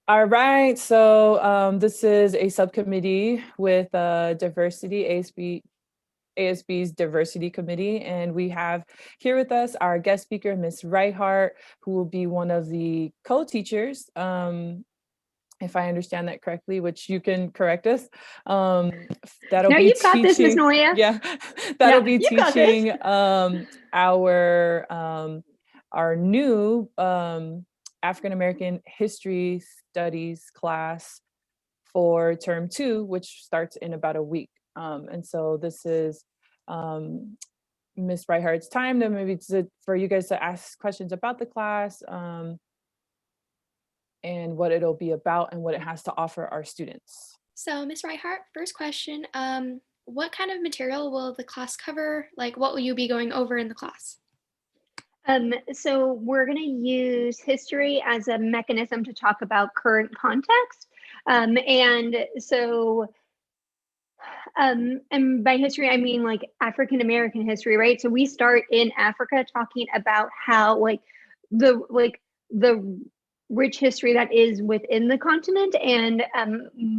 All right, so this is a subcommittee with diversity, ASB's diversity committee, and we have here with us our guest speaker, Miss Riehart, who will be one of the co-teachers, if I understand that correctly, which you can correct us. That'll No, be you've got this, Miss teaching, Noria. yeah, that'll Yeah, be you got this. teaching our our new African American History Studies class for term 2, which starts in about a week. And so this is Miss Reihart's time to maybe for you guys to ask questions about the class, and what it'll be about and what it has to offer our students. So, Miss Riehart, first question, what kind of material will the class cover? Like, what will you be going over in the class? So we're going to use history as a mechanism to talk about current context. And by history, I mean like African American history, right? So we start in Africa talking about how the rich history that is within the continent. And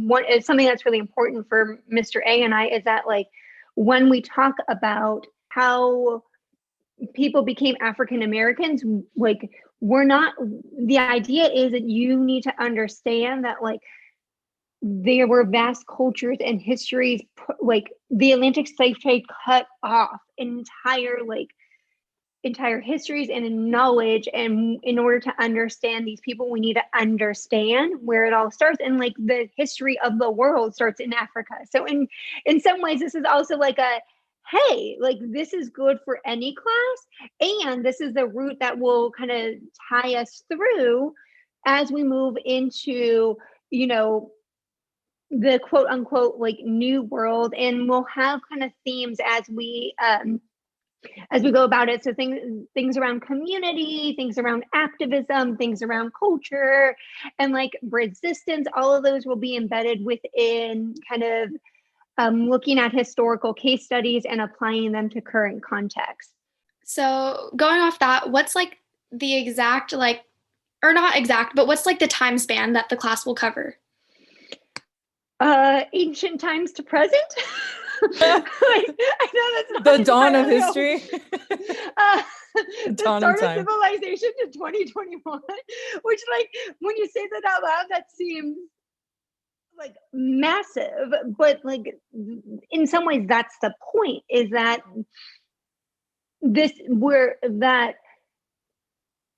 what is something that's really important for Mr. A and I is that like when we talk about how people became African Americans, like we're not, the idea is that you need to understand that like there were vast cultures and histories, like the Atlantic slave trade cut off entire histories and knowledge, and in order to understand these people we need to understand where it all starts, and like the history of the world starts in Africa. So in some ways this is also like a hey, like this is good for any class, and this is the route that will kind of tie us through as we move into, you know, the quote unquote like new world. And we'll have kind of themes as we go about it. So things around community, things around activism, things around culture, and like resistance, all of those will be embedded within kind of looking at historical case studies and applying them to current context. So, going off that, what's like the exact, like, or not exact, but what's like the time span that the class will cover? Ancient times to present. Like, I know that's not The dawn of entirely history. the Dawn of start of time. civilization to 2021, which like when you say that out loud, that seems like massive, but like in some ways that's the point, is that this where that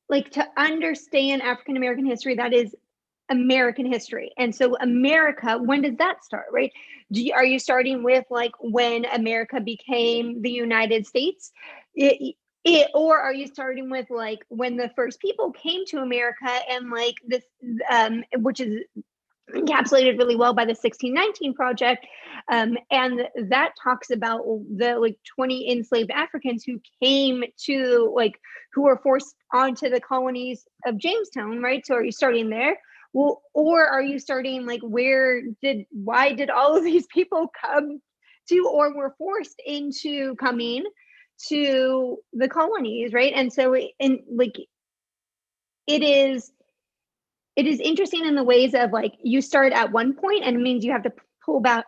like to understand African American history, that is American history. And so America, when does that start, right? Are you starting with like when America became the United States? Or are you starting with like when the first people came to America, and like this, which is encapsulated really well by the 1619 Project, and that talks about the like 20 enslaved Africans who came to like who were forced onto the colonies of Jamestown, right? So are you starting there? Well, or are you starting like why did all of these people come to, or were forced into coming to the colonies, right? And so in like it is interesting in the ways of like you start at one point and it means you have to pull back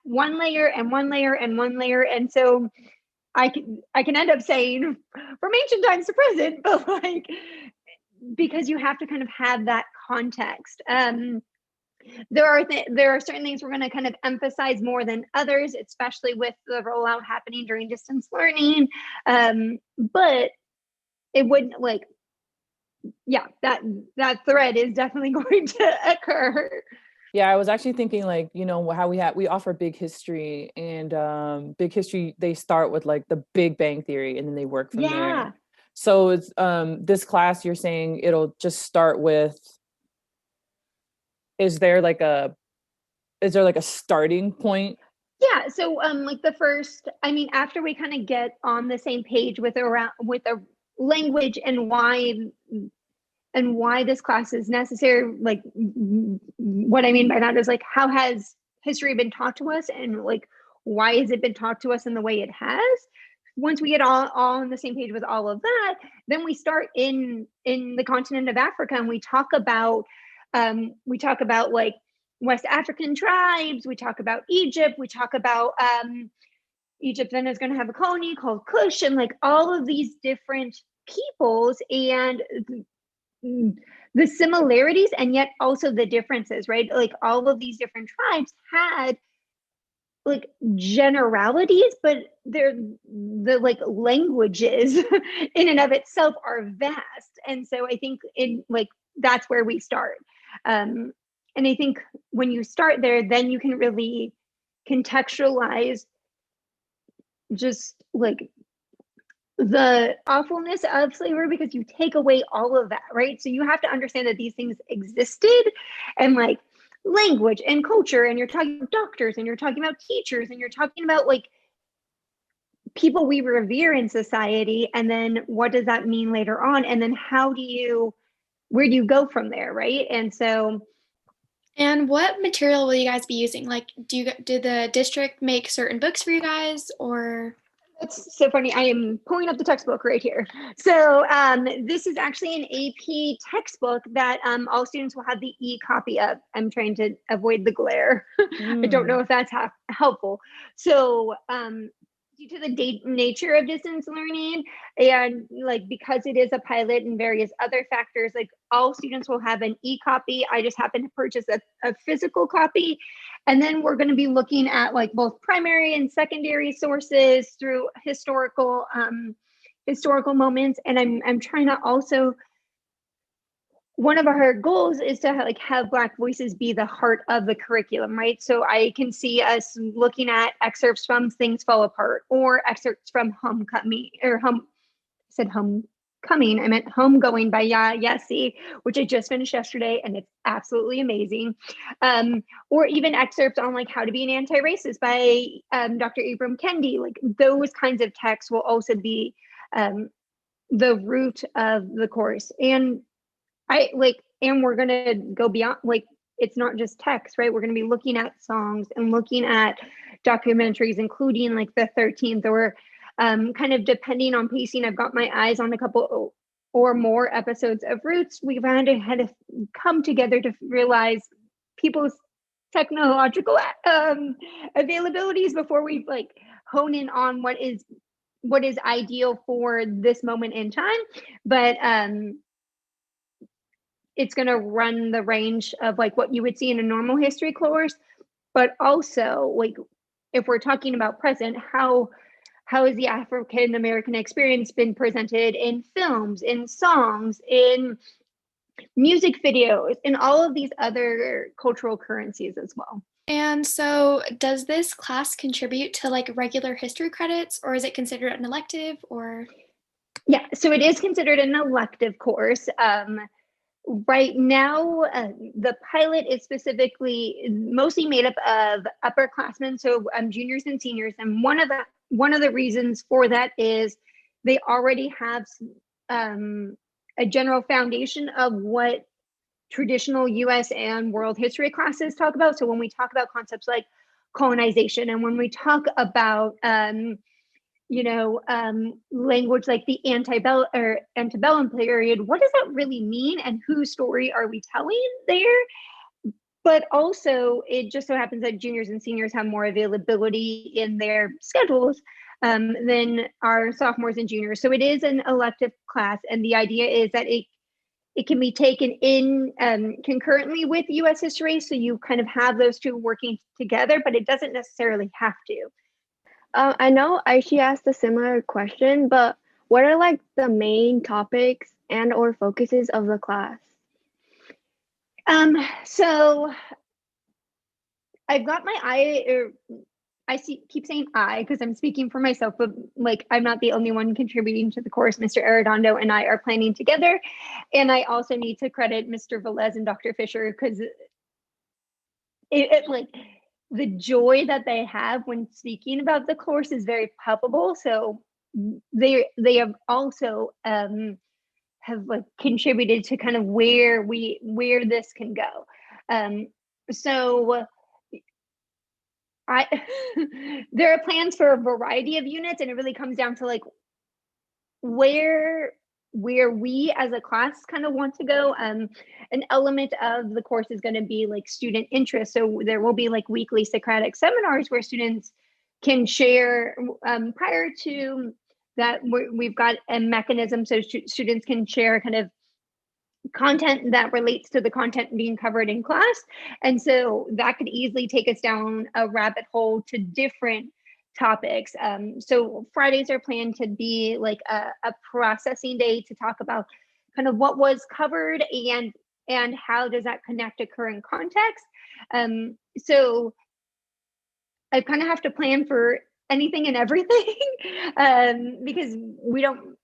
one layer and one layer and one layer. And so I can end up saying from ancient times to present, but like because you have to kind of have that context. There are certain things we're going to kind of emphasize more than others, especially with the rollout happening during distance learning. But it wouldn't like, yeah, that thread is definitely going to occur. Yeah, I was actually thinking like, you know, how we offer big history, and big history, they start with like the Big Bang Theory and then they work from Yeah. there. So it's this class, you're saying it'll just start with, is there like a starting point? Yeah, so like the first, I mean, after we kind of get on the same page with a language and why this class is necessary, like what I mean by that is like how has history been taught to us, and like why has it been taught to us in the way it has. Once we get all on the same page with all of that, then we start in the continent of Africa, and we talk about We talk about like West African tribes. We talk about Egypt. We talk about Egypt then is going to have a colony called Kush, and like all of these different peoples and the similarities and yet also the differences, right? Like all of these different tribes had like generalities, but they're the like languages in and of itself are vast. And so I think in like that's where we start. And I think when you start there, then you can really contextualize just like the awfulness of slavery, because you take away all of that, right? So you have to understand that these things existed, and like language and culture, and you're talking about doctors, and you're talking about teachers, and you're talking about like people we revere in society, and then what does that mean later on, and then where do you go from there, right? And what material will you guys be using? Like, did the district make certain books for you guys, or? It's so funny. I am pulling up the textbook right here. So this is actually an AP textbook that all students will have the e-copy of. I'm trying to avoid the glare. I don't know if that's helpful. So due to the nature of distance learning, and like because it is a pilot and various other factors, like all students will have an e-copy. I just happen to purchase a physical copy. And then we're going to be looking at like both primary and secondary sources through historical moments. And I'm trying to also, one of our goals is to have Black voices be the heart of the curriculum, right? So I can see us looking at excerpts from Things Fall Apart, or excerpts from Homecoming, I meant Homegoing by Ya Yessi, which I just finished yesterday, and it's absolutely amazing. Or even excerpts on like How to Be an Anti-Racist by Dr. Ibram Kendi. Like those kinds of texts will also be the root of the course. And we're gonna go beyond, like it's not just text, right? We're gonna be looking at songs and looking at documentaries, including like the 13th, or kind of depending on pacing, I've got my eyes on a couple or more episodes of Roots. We've had to come together to realize people's technological availabilities before we like hone in on what is ideal for this moment in time. But it's going to run the range of like what you would see in a normal history course, but also like if we're talking about present, how has the African American experience been presented in films, in songs, in music videos, in all of these other cultural currencies as well. And so does this class contribute to like regular history credits, or is it considered an elective, or? Yeah, so it is considered an elective course. Right now, the pilot is specifically mostly made up of upperclassmen, so juniors and seniors. And one of the reasons for that is they already have a general foundation of what traditional U.S. and world history classes talk about. So when we talk about concepts like colonization, and when we talk about language like the antebellum period, what does that really mean, and whose story are we telling there? But also, it just so happens that juniors and seniors have more availability in their schedules than our sophomores and juniors. So it is an elective class, and the idea is that it can be taken in concurrently with U.S. history, so you kind of have those two working together, but it doesn't necessarily have to. I know Aishi asked a similar question, but what are like the main topics and or focuses of the class? So I've got my keep saying I because I'm speaking for myself, but like I'm not the only one contributing to the course. Mr. Arredondo and I are planning together. And I also need to credit Mr. Velez and Dr. Fisher, because it like the joy that they have when speaking about the course is very palpable. So they have also have like contributed to kind of where this can go. So there are plans for a variety of units, and it really comes down to like where where we as a class kind of want to go. An element of the course is going to be like student interest. So there will be like weekly Socratic seminars where students can share. Prior to that, we've got a mechanism so students can share kind of content that relates to the content being covered in class. And so that could easily take us down a rabbit hole to different topics. So Fridays are planned to be like a processing day to talk about kind of what was covered and how does that connect to current context. So I kind of have to plan for anything and everything because we don't,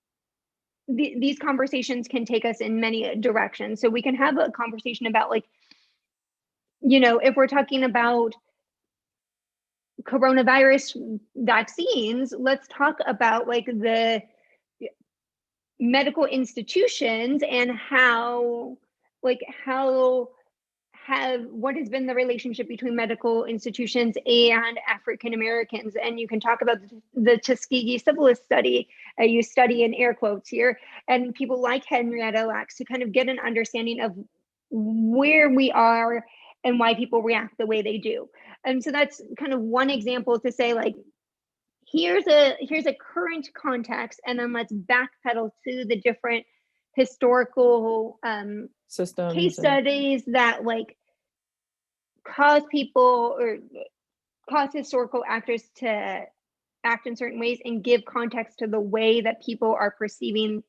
these conversations can take us in many directions. So we can have a conversation about like, if we're talking about coronavirus vaccines, let's talk about like the medical institutions and what has been the relationship between medical institutions and African Americans. And you can talk about the Tuskegee syphilis study. You study in air quotes here, and people like Henrietta Lacks to kind of get an understanding of where we are and why people react the way they do. And so that's kind of one example to say like, here's a current context, and then let's backpedal to the different historical systems, case studies that like cause people or cause historical actors to act in certain ways and give context to the way that people are perceiving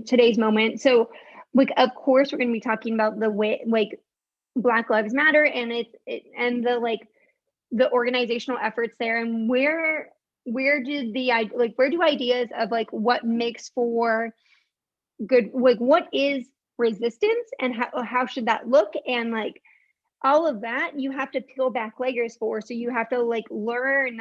today's moment. So like, of course, we're going to be talking about the way like Black Lives Matter and and the like the organizational efforts there, and where do ideas of like what makes for good, like what is resistance and how should that look, and like all of that you have to peel back layers for. So you have to like learn,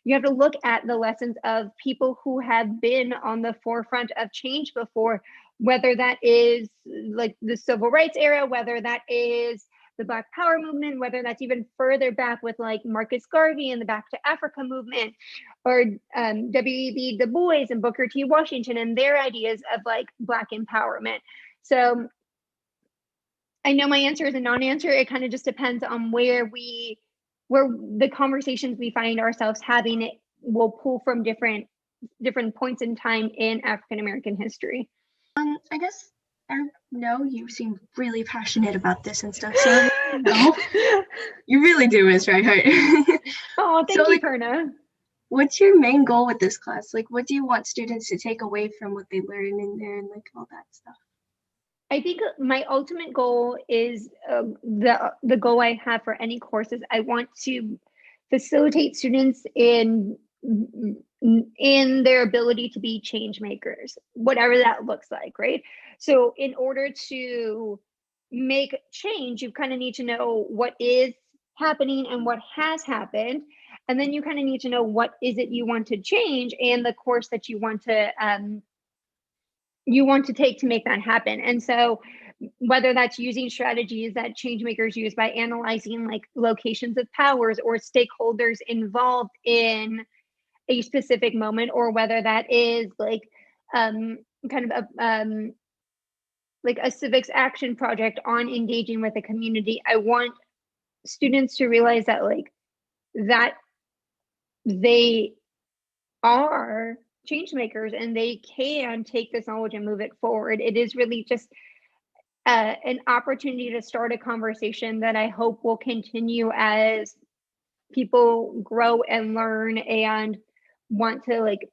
you have to look at the lessons of people who have been on the forefront of change before, whether that is like the civil rights era, whether that is the Black Power movement, whether that's even further back with like Marcus Garvey and the Back to Africa movement, or W.E.B. Du Bois and Booker T. Washington and their ideas of like Black empowerment. So I know my answer is a non-answer. It kind of just depends on where the conversations we find ourselves having. It will pull from different points in time in African American history. I guess I know you seem really passionate about this and stuff. So no, you really do, Ms. Riehart. Oh, thank you, Perna. What's your main goal with this class? Like, what do you want students to take away from what they learn in there and like all that stuff? I think my ultimate goal is the goal I have for any courses. I want to facilitate students in their ability to be change makers, whatever that looks like, right? So in order to make change, you kind of need to know what is happening and what has happened. And then you kind of need to know what is it you want to change and the course that you want to take to make that happen. And so whether that's using strategies that change makers use by analyzing like locations of powers or stakeholders involved in a specific moment, or whether that is like kind of like a civics action project on engaging with the community. I want students to realize that like that they are change makers and they can take this knowledge and move it forward. It is really just an opportunity to start a conversation that I hope will continue as people grow and learn and want to like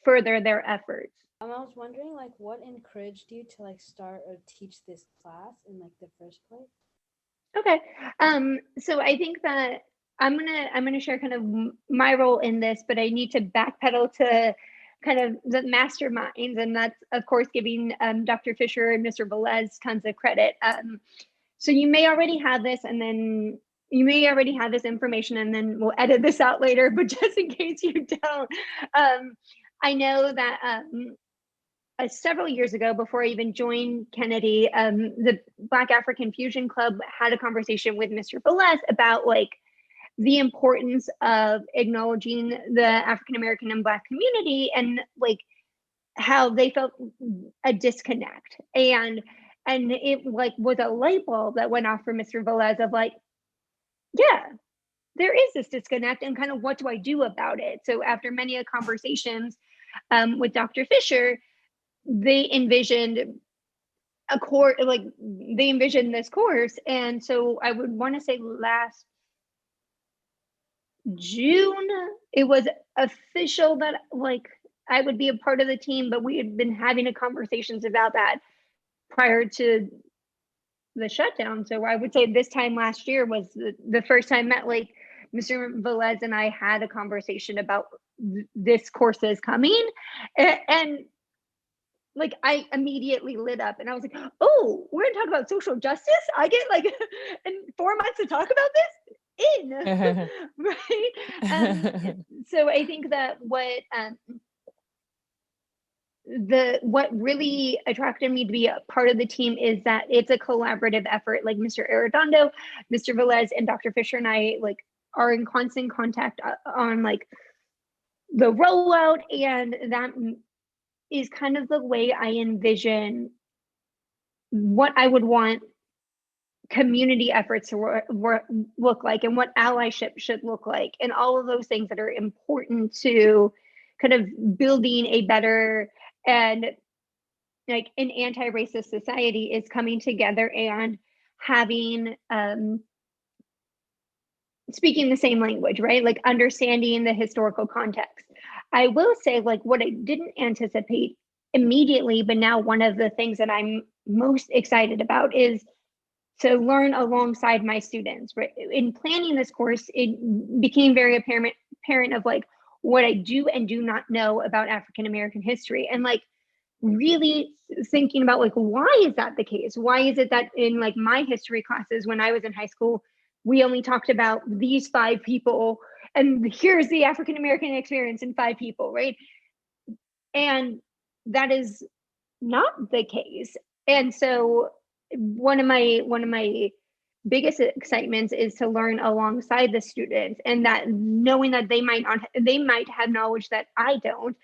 further their efforts. I was wondering like what encouraged you to like start or teach this class in like the first place? Okay. So I think that I'm gonna share kind of my role in this, but I need to backpedal to kind of the masterminds, and that's of course giving Dr. Fisher and Mr. Velez tons of credit. So you may already have this, and then you may already have this information, and then we'll edit this out later. But just in case you don't, I know that several years ago, before I even joined Kennedy, the Black African Fusion Club had a conversation with Mr. Velez about like the importance of acknowledging the African American and Black community, and like how they felt a disconnect, and it like was a light bulb that went off for Mr. Velez of like, yeah, there is this disconnect, and kind of what do I do about it? So after many conversations with Dr. Fisher, they envisioned a course, like they envisioned this course. And so I would want to say last June, it was official that like I would be a part of the team, but we had been having a conversations about that prior to the shutdown. So I would say this time last year was the first time that like Mr. Velez and I had a conversation about this course is coming. And like I immediately lit up and I was like, oh, we're gonna talk about social justice. I get like in 4 months to talk about this right. So I think that what really attracted me to be a part of the team is that it's a collaborative effort. Like Mr. Arredondo, Mr. Velez, and Dr. Fisher and I like are in constant contact on like the rollout, and that is kind of the way I envision what I would want community efforts to look like, and what allyship should look like, and all of those things that are important to kind of building a better and like an anti-racist society is coming together and having speaking the same language, right? Like understanding the historical context. I will say like what I didn't anticipate immediately, but now one of the things that I'm most excited about is to learn alongside my students. Right? In planning this course, it became very apparent of like what I do and do not know about African American history, and like really thinking about like why is that the case? Why is it that in like my history classes when I was in high school, we only talked about these 5 people, and here's the African American experience in 5 people, right? And that is not the case. And so one of my biggest excitements is to learn alongside the students, and that knowing that they might have knowledge that I don't.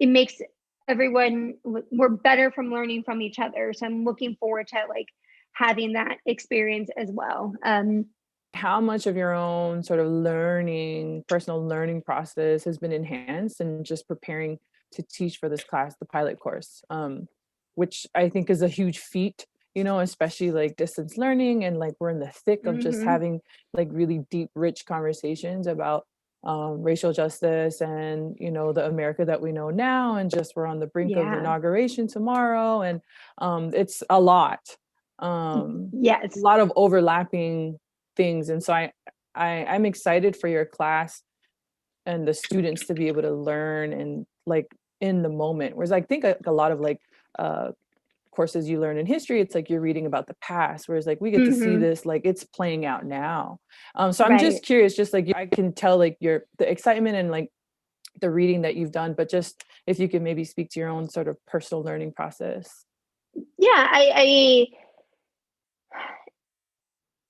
It makes everyone, we're better from learning from each other. So I'm looking forward to like having that experience as well. How much of your own sort of personal learning process has been enhanced and just preparing to teach for this class, the pilot course, which I think is a huge feat, especially like distance learning, and like we're in the thick of just having like really deep, rich conversations about racial justice and, the America that we know now, and just we're on the brink of inauguration tomorrow, and it's a lot. Yes, a lot of overlapping things, and so I'm excited for your class and the students to be able to learn and like in the moment. Whereas I think a lot of like courses you learn in history, it's like you're reading about the past, whereas like we get to see this like it's playing out now. So I'm just curious, just like I can tell like the excitement and like the reading that you've done, but just if you could maybe speak to your own sort of personal learning process. Yeah,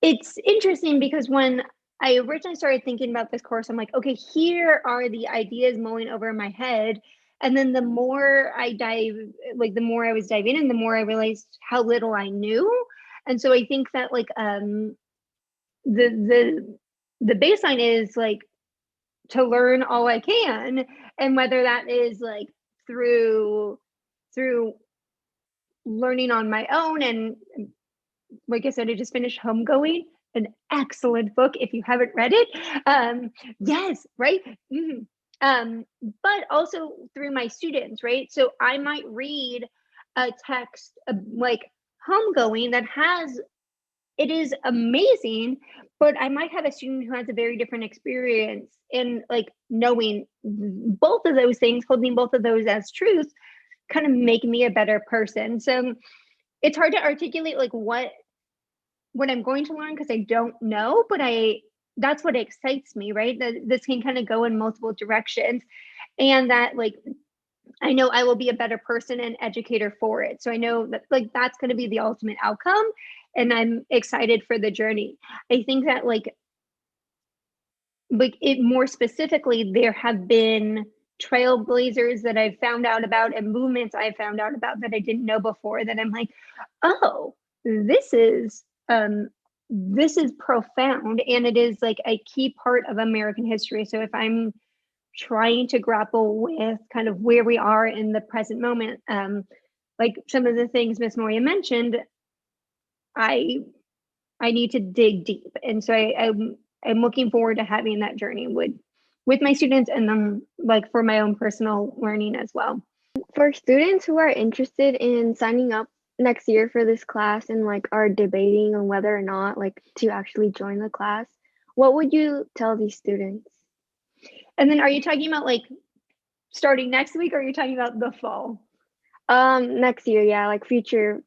it's interesting because when I originally started thinking about this course, I'm like, okay, here are the ideas mulling over my head. And then the more I was diving in, the more I realized how little I knew. And so I think that like the baseline is like to learn all I can, and whether that is like through learning on my own. And like I said, I just finished Homegoing, an excellent book if you haven't read it. Yes, right. But also through my students, right? So I might read a text like Homegoing it is amazing, but I might have a student who has a very different experience, and like knowing both of those things, holding both of those as truth, kind of make me a better person. So it's hard to articulate like what I'm going to learn, because I don't know, but that's what excites me, right? That this can kind of go in multiple directions, and that like I know I will be a better person and educator for it. So I know that like that's going to be the ultimate outcome, and I'm excited for the journey. I think that like it more specifically, there have been trailblazers that I've found out about and movements I've found out about that I didn't know before, that I'm like, oh, this is profound, and it is like a key part of American history. So if I'm trying to grapple with kind of where we are in the present moment, like some of the things Miss Moria mentioned, I need to dig deep, and so I'm looking forward to having that journey with my students, and then like for my own personal learning as well. For students who are interested in signing up next year for this class and like are debating on whether or not like to actually join the class, what would you tell these students? And then are you talking about like starting next week, or are you talking about the fall? Next year, yeah, like future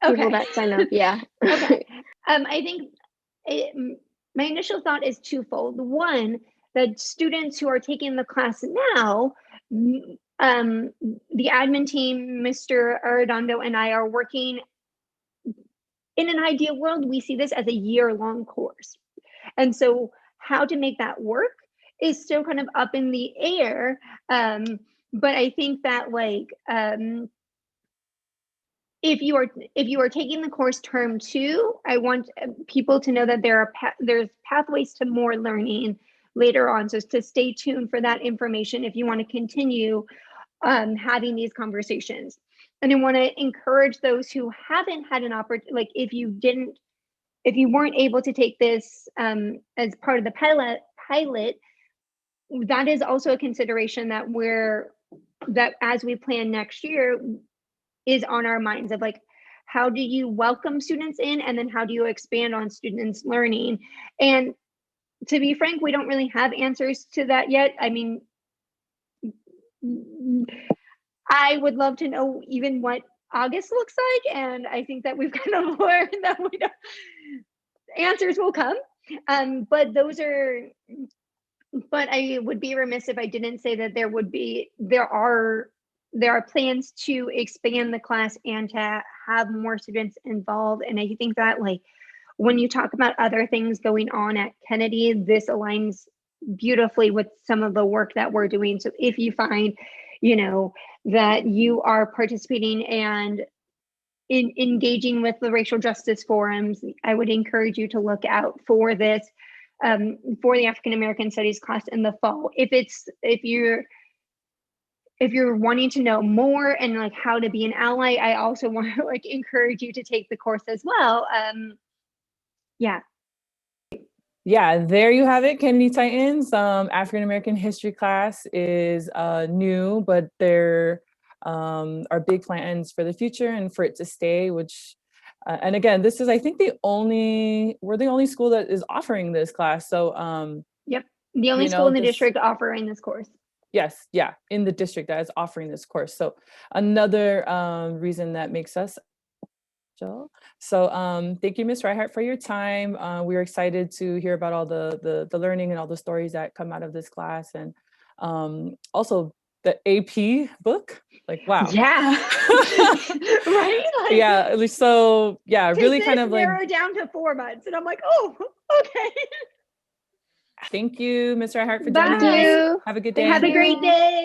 people that sign up, yeah. Okay. I think my initial thought is twofold. One, that students who are taking the class now, the admin team, Mr. Arredondo and I are working. In an ideal world, we see this as a year-long course. And so how to make that work is still kind of up in the air. But I think that like, if you are taking the course term 2, I want people to know that there's pathways to more learning later on. So to stay tuned for that information if you want to continue having these conversations. And I want to encourage those who haven't had an opportunity, like if you weren't able to take this as part of the pilot, that is also a consideration that as we plan next year is on our minds, of like, how do you welcome students in, and then how do you expand on students learning? And to be frank, we don't really have answers to that yet. I mean, I would love to know even what August looks like, and I think that we've kind of learned that we don't, answers will come. But I would be remiss if I didn't say that there are plans to expand the class and to have more students involved. And I think that like when you talk about other things going on at Kennedy, this aligns beautifully with some of the work that we're doing. So if you find, that you are participating and engaging with the racial justice forums, I would encourage you to look out for this, for the African American Studies class in the fall. If you're wanting to know more and like how to be an ally, I also want to like encourage you to take the course as well. Yeah, there you have it, Kennedy Titans. African American history class is new, but there are big plans for the future and for it to stay, which and again, this is, I think, we're the only school that is offering this class. So yep, the only school in the district offering this course. Yes, yeah, in the district that is offering this course. So another reason that makes us special. So thank you, Ms. Riehart, for your time. We're excited to hear about all the learning and all the stories that come out of this class, and also the AP book. Like, wow. Yeah. Right? Like, yeah. So yeah, really kind of like narrowed down to 4 months. And I'm like, oh, okay. Thank you, Ms. Riehart, for Bye. joining us. Have a good day. Have a great day.